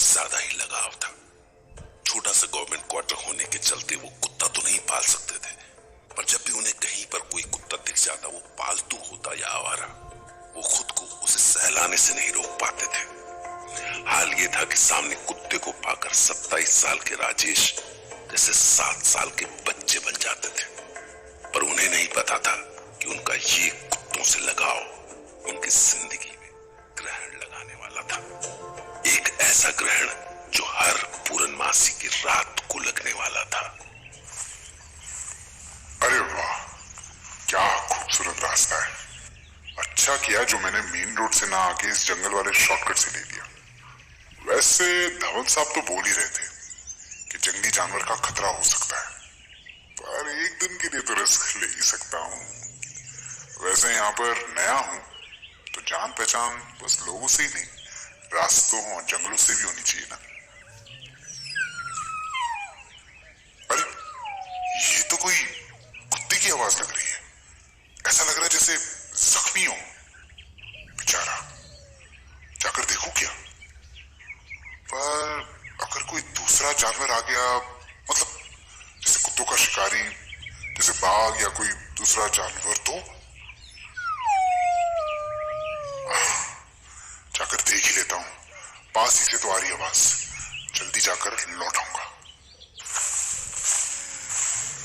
ज्यादा ही लगाव था। छोटा सा गवर्नमेंट क्वार्टर होने के चलते वो कुत्ता तो नहीं पाल सकते थे, पर जब भी उन्हें कहीं पर कोई कुत्ता दिख जाता, वो पालतू होता या आवारा, वो खुद को उसे सहलाने से नहीं रोक पाते थे। हाल ये था कि सामने कुत्ते को पाकर 27 साल के राजेश जैसे 7 साल के बच्चे बन जाते थे। पर उन्हें नहीं पता था कि उनका ये कुत्तों से लगाव उनकी जिंदगी में ग्रहण लगाने वाला था। एक ऐसा ग्रहण जो हर पूर्णमासी की रात को लगने वाला था। अरे वाह, क्या खूबसूरत रास्ता है। अच्छा किया जो मैंने मेन रोड से ना आके इस जंगल वाले शॉर्टकट से ले लिया। वैसे धवन साहब तो बोल ही रहे थे कि जंगली जानवर का खतरा हो सकता है, पर एक दिन के लिए तो रिस्क ले ही सकता हूँ। वैसे यहाँ पर नया हूँ तो जान पहचान बस लोगों से ही नहीं, रास्तों और जंगलों से भी होनी चाहिए ना। अरे ये तो कोई कुत्ते की आवाज लग रही है। ऐसा लग रहा है जैसे जख्मी हो बेचारा। जाकर देखूं क्या? पर अगर कोई दूसरा जानवर आ गया, मतलब जैसे कुत्तों का शिकारी, जैसे बाघ या कोई दूसरा जानवर, तो जाकर देख ही लेता हूँ। पास ही से तो आ रही आवाज, जल्दी जाकर लौट आऊंगा।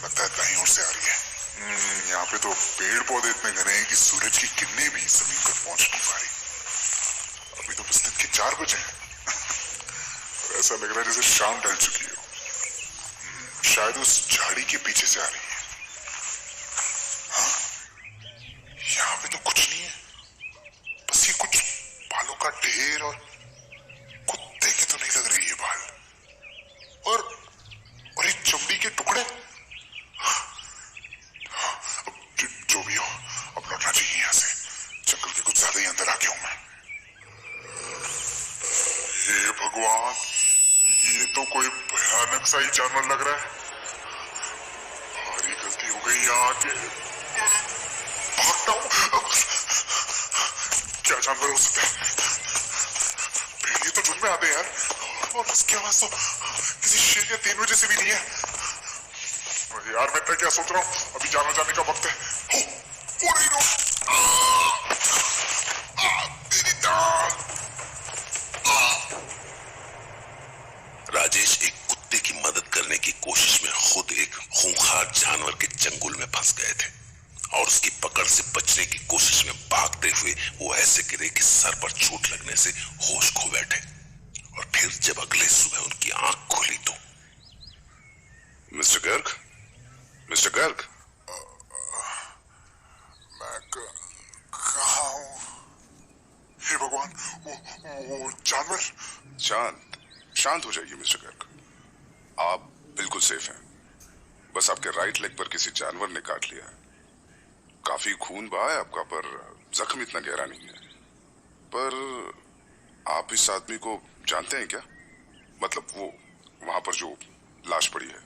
लगता है दाईं ओर से आ रही है। यहाँ पे तो पेड़ पौधे इतने घने हैं कि सूरज की किरणें भी जमीन पर पहुंच नहीं पा रही। अभी तो बस दिन के 4 बजे हैं। और ऐसा लग रहा है जैसे शाम ढल चुकी हो। शायद उस झाड़ी के पीछे से आ रही है। हाँ, यहाँ पे तो कुछ नहीं है, बस ये कुछ बालों का ढेर, और कुत्ते की तो नहीं लग रही है बाल, और एक चमड़ी के टुकड़े। जो भी हो, अब लौटना चाहिए यहाँ से। जंगल के कुछ ज्यादा ही अंदर आ गया हूं मैं। हे भगवान, ये तो कोई भयानक सा ही जानवर लग रहा है। भारी गलती हो गई यहाँ आके। भागता हूँ। क्या जानवर हो सकता है? भेड़िए तो झुंड में आते हैं यार, और उसकी आवाज तो किसी शेर या तेंदुए जैसे भी नहीं है। यार मैं क्या सोच रहा हूँ, अभी जाना जाने का वक्त है। वो नहीं, मेरी दाल। राजेश एक कुत्ते की मदद करने की कोशिश में खुद एक खूंखार जानवर के चंगुल में फंस गए थे, और उसकी पकड़ से बचने की कोशिश में भागते हुए वो ऐसे गिरे कि सर पर चोट लगने से होश खो बैठे। और फिर जब अगले सुबह उनकी आंख खुली तो मिस्टर गर्ग, मिस्टर गर्ग, मैं कहाँ हूँ? हे भगवान, वो जानवर। शांत हो जाइए मिस्टर गर्ग, आप बिल्कुल सेफ हैं। बस आपके राइट लेग पर किसी जानवर ने काट लिया है। काफी खून बहा है आपका, पर जख्म इतना गहरा नहीं है। पर आप इस आदमी को जानते हैं क्या? मतलब वो वहां पर जो लाश पड़ी है,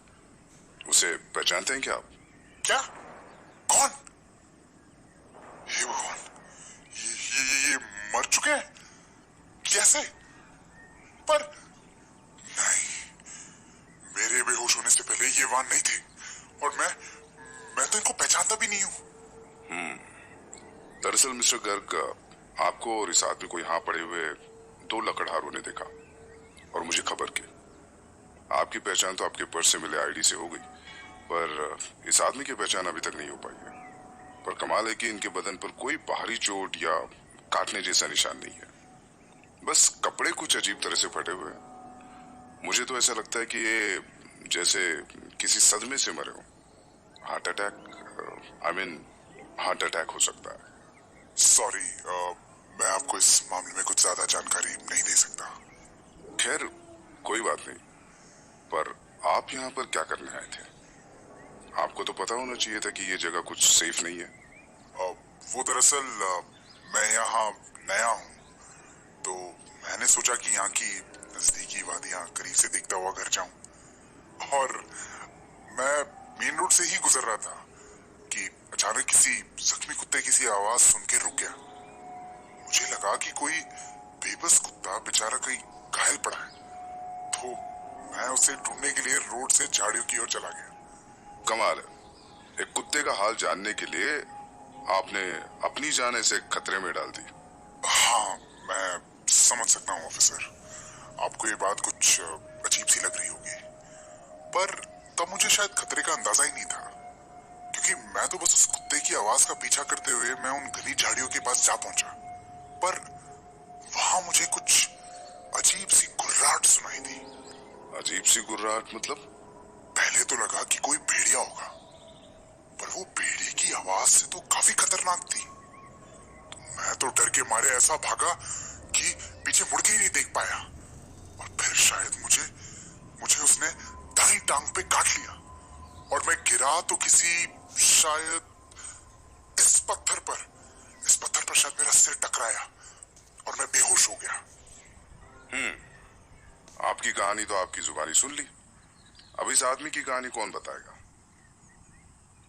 उसे पहचानते हैं क्या आप? क्या? कौन? हे भगवान, ये मर चुके हैं? कैसे? पर नहीं, मेरे बेहोश होने से पहले ये वान नहीं थे, और मैं तो इनको पहचानता भी नहीं हूँ। दरअसल मिस्टर गर्ग, आपको और इस आदमी को यहाँ पड़े हुए 2 लकड़हारों ने देखा और मुझे खबर की। आपकी पहचान तो आपके पर्स से मिले आईडी से हो गई, पर इस आदमी की पहचान अभी तक नहीं हो पाई है। पर कमाल है कि इनके बदन पर कोई बाहरी चोट या काटने जैसा निशान नहीं है, बस कपड़े कुछ अजीब तरह से फटे हुए हैं। मुझे तो ऐसा लगता है कि ये जैसे किसी सदमे से मरे हो। हार्ट अटैक हो सकता है। सॉरी, मैं आपको इस मामले में कुछ ज्यादा जानकारी नहीं दे सकता। खैर कोई बात नहीं, पर आप यहाँ पर क्या करने आए थे? आपको तो पता होना चाहिए था कि ये जगह कुछ सेफ नहीं है। वो दरअसल मैं यहाँ नया हूँ, तो मैंने सोचा कि यहाँ की नजदीकी वादियाँ करीब से देखता हुआ घर जाऊं। और मैं मेन रोड से ही गुजर रहा था कि अचानक किसी जख्मी कुत्ते की सी आवाज सुन के रुक गया। मुझे लगा कि कोई बेबस कुत्ता बेचारा कहीं घायल पड़ा है। तो मैं उसे ढूंढने के लिए रोड से झाड़ियों की ओर चला गया। कमाल है, एक कुत्ते का हाल जानने के लिए आपने अपनी जान ऐसे खतरे में डाल दी। हाँ, मैं समझ सकता हूँ ऑफिसर, आपको ये बात कुछ अजीब सी लग रही होगी, पर तब मुझे शायद खतरे का अंदाजा ही नहीं था, क्योंकि मैं तो बस उस कुत्ते की आवाज का पीछा करते हुए मैं उन घनी झाड़ियों के पास जा पहुंचा। पर वहां मुझे कुछ अजीब सी गुर्राहट सुनाई दी। अजीब सी गुर्राहट मतलब? पहले तो लगा कि कोई भेड़िया होगा, पर वो भेड़िए की आवाज से तो काफी खतरनाक थी। तो मैं तो डर के मारे ऐसा भागा कि पीछे मुड़ के ही नहीं देख पाया, और फिर शायद मुझे उसने दाईं टांग पे काट लिया और मैं गिरा तो शायद इस पत्थर पर शायद मेरा सिर टकराया और मैं बेहोश हो गया। आपकी कहानी तो आपकी जुबानी सुन ली, अब इस आदमी की कहानी कौन बताएगा?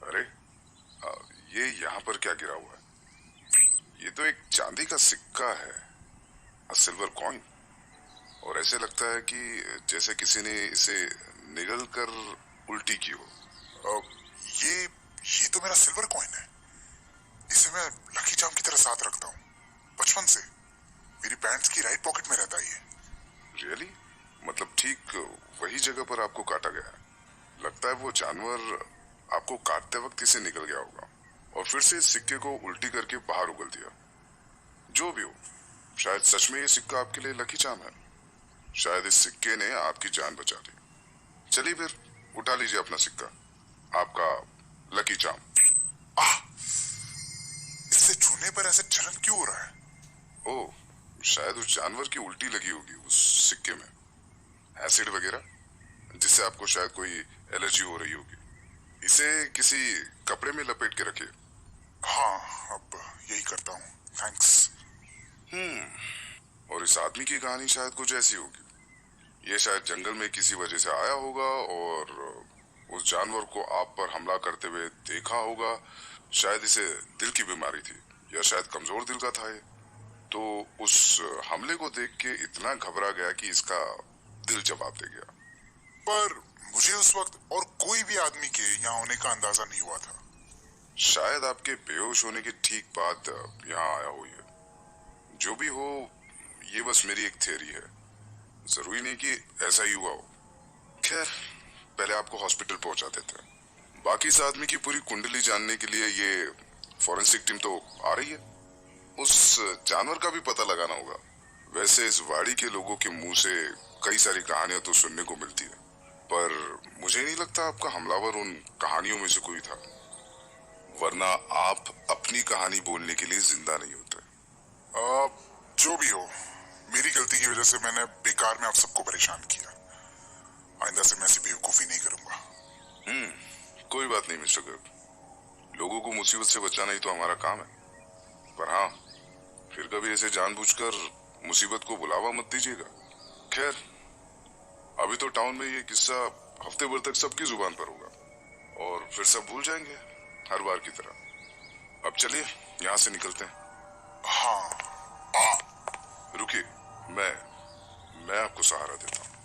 अरे ये यहाँ पर क्या गिरा हुआ है? ये तो एक चांदी का सिक्का है, सिल्वर कॉइन, और ऐसे लगता है कि जैसे किसी ने इसे निगल कर उल्टी की हो। ये तो मेरा सिल्वर कॉइन है। इसे मैं लकी चार्म की तरह साथ रखता हूँ, बचपन से मेरी पैंट्स की राइट पॉकेट में रहता है ये। रियली? मतलब ठीक वही जगह पर आपको काटा गया है? लगता है वो जानवर आपको काटते वक्त इसे निकल गया होगा और फिर से इस सिक्के को उल्टी करके बाहर उगल दिया। जो भी हो, शायद सच में ये सिक्का आपके लिए लकी चार्म है। शायद इस सिक्के ने आपकी जान बचा दी। चलिए फिर उठा लीजिए अपना सिक्का, आपका लकी चार्म। इससे छूने पर ऐसे जलन क्यों हो रहा है? ओह, शायद उस जानवर की उल्टी लगी होगी उस सिक्के में, एसिड वगैरह, जिससे आपको शायद कोई एलर्जी हो रही होगी। इसे किसी कपड़े में लपेट के रखिए। हाँ, अब यही करता हूँ, थैंक्स। और इस आदमी की कहानी शायद कुछ ऐसी होगी। ये शायद जंगल में किसी वजह से आया होगा और उस जानवर को आप पर हमला करते हुए देखा होगा। शायद इसे दिल की बीमारी थी या शायद कमजोर दिल का था ये, तो उस हमले को देख के इतना घबरा गया कि इसका दिल जवाब दे गया। पर मुझे उस वक्त और कोई भी आदमी के यहाँ होने का अंदाजा नहीं हुआ था। शायद आपके बेहोश होने के ठीक बाद यहाँ आया हो ये। जो भी हो, ये बस मेरी एक थ्योरी है, जरूरी नहीं कि ऐसा ही हुआ हो। खैर, पहले आपको हॉस्पिटल पहुंचा देते हैं। बाकी इस आदमी की पूरी कुंडली जानने के लिए ये फॉरेंसिक टीम तो आ रही है। उस जानवर का भी पता लगाना होगा। वैसे इस वाड़ी के लोगों के मुंह से कई सारी कहानियां तो सुनने को मिलती है, पर मुझे नहीं लगता आपका हमलावर उन कहानियों में से कोई था, वरना आप अपनी कहानी बोलने के लिए जिंदा नहीं होते। जो भी हो, मेरी गलती की वजह से मैंने बेकार में आप सबको परेशान किया। आइंदा से मैं ऐसी बेवकूफी नहीं करूंगा। कोई बात नहीं मिस्टर गर्ग, लोगों को मुसीबत से बचाना ही तो हमारा काम है। पर हाँ, फिर कभी ऐसे जानबूझकर मुसीबत को बुलावा मत दीजिएगा। खैर, अभी तो टाउन में ये किस्सा हफ्ते भर तक सबकी जुबान पर होगा और फिर सब भूल जाएंगे हर बार की तरह। अब चलिए यहाँ से निकलते हैं। हाँ, रुकिए, मैं आपको सहारा देता हूँ।